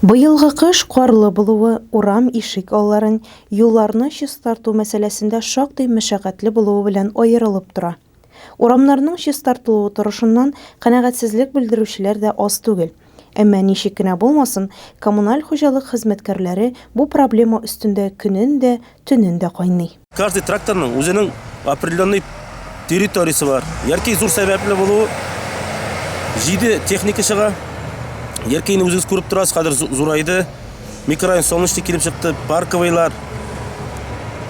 Быелгы кыш карлы булуы, урам ишек алларын, юлларны чистарту мәсьәләсендә шактый мәшәкатьле булуы белән аерылып тора. Урамнарның чистартылуы торышыннан канәгатьсезлек белдерүчеләр дә аз түгел. Әмма ничек кенә булмасын, коммуналь хуҗалык хезмәткәрләре бу проблема өстендә көнен дә, төнен дә кайный. Каждый тракторның үзенең определенный территориясе бар. Яркей зур сәбәпле булуы, җиде техника чыга. Яркейне үзегез күреп торасыз, хәзер зурайды. Микрорайон Солнечный килеп чыкты, парковыйлар.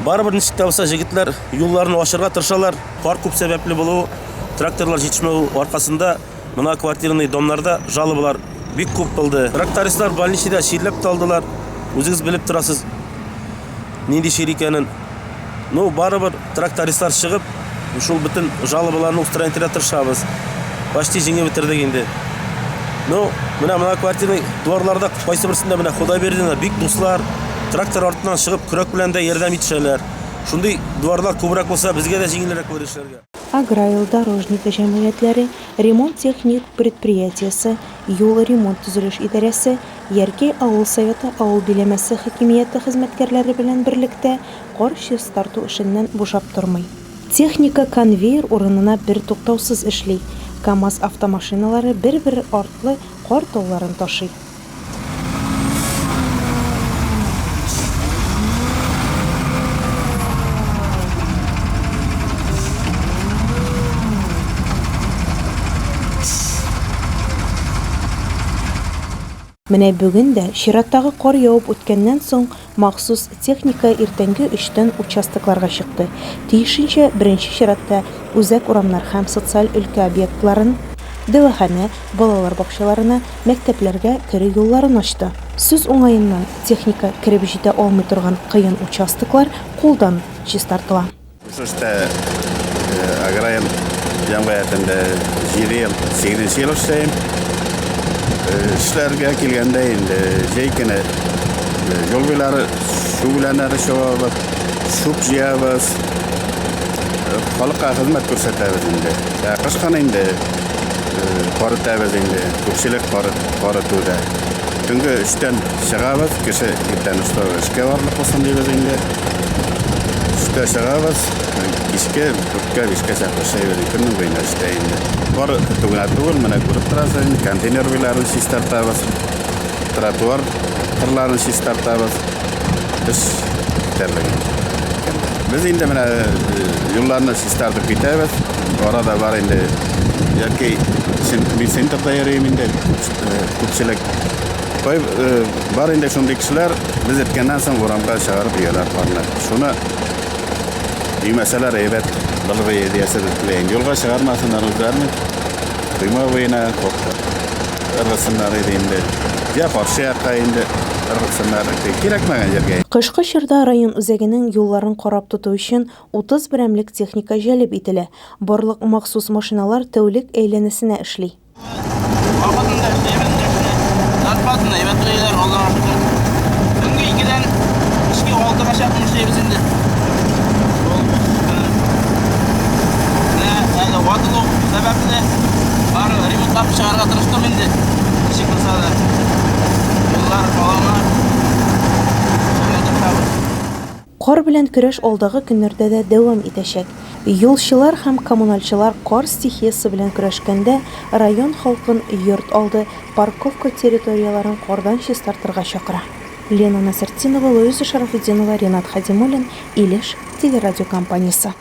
Барыбер ничек тә булса җегетләр юлларны ачарга тырышалар. Кар күп сәбәпле булуы, тракторлар җитешмәү аркасында мына квартирный домнарда жалобалар бик күп булды. Трактористлар больничныйда ширләп талдылар. Үзегез белеп торасыз, нинди шир икәнен. Барыбер трактористлар чыгып, шул бөтен жалобаларны устранитырга тырышабыз. Почти җиңеп бетердек инде. Мына квартирный дворларда кайсы берсендә менә Ходай бердине бик дуслар, трактор артыннан чыгып көрәк белән дә ярдәм итешәләр. Шундый дворлар күбрәк булса, безгә дә җиңелрәк булыр эшләргә. Аграил дорожник җәмгыятьләре, ремонт техник предприятиесе, юл ремонт төзелеш идарәсе, Яркей авыл советы, авыл биләмәсе хакимияте хезмәткәрләре белән берлектә кар чистарту эшеннән бушап тормый. Техника конвейер урынына бер туктаусыз эшли. КАМАЗ автомашиналары бер-бер артлы кар тауларын ташый. Менә бүген дә чираттагы кар явып үткәннән соң махсус техника иртәнге 3-тән участокларга чыкты. Тиешенчә беренче чиратта үзәк урамнар һәм социаль өлкә объектларын, дәваханә, балалар бакчаларына, мәктәпләргә керү юлларын ачты. Сүз уңаеннан техника киреп җитә алмый торган кыен участоклар кулдан чистартыла. Шушта аграриум җәмгыятендә 8 ел эшләйм. Эшләргә килгәндә инде җәй көне юл буйлары су белән арышабыз, суп җыябыз, халыкка хезмәт күрсәтәбез инде. Кышкан инде кар итәбез инде, күпчелек кар итүдә. Төнге 3-тән чыгабыз, кеше иртән эшкә барлык булсын дибез инде. 3-тә чыгабыз, кичкә 4-5-кә чаклы эшләйбез, көннең буена эшләйбез. Кар түгел, менә күреп торасыз, контейнер буйларын чистартабыз, тротуар кырларын чистартабыз. Без тәрлеген. Без инде менә юлларны чистартып китәбез. Арада бар инде Яркей центрда йөрим инде күпчелек. Бар инде шундый кешеләр без әйткәннән соң урамга чыгарып йөрәләр карны. Шуны димәсәләр әйбәт булыр идеясе белән юлга чыгармасыннар үзләрне. Тыйма буена арасыннар инде. Я каршы якка инде арасыннар кирәкмәгән җиргә. Кышкы чорда район үзәгенең юлларын карап тоту өчен 30 берәмлек техника җәлеп ителә. Барлык махсус машиналар тәүлек әйләнәсенә эшли. Кар белән көрәш алдагы көннәрдә дә дәвам итәчәк. Юлчылар һәм коммуналчылар кар стихиясе белән көрәшкәндә район халкын йорт алды, парковка территорияларын кардан чистартырга чакыра. Лена Насертдинова, Луиза Шарафутдинова, Ренат Хадимуллин, Илеш телерадиокомпаниясе.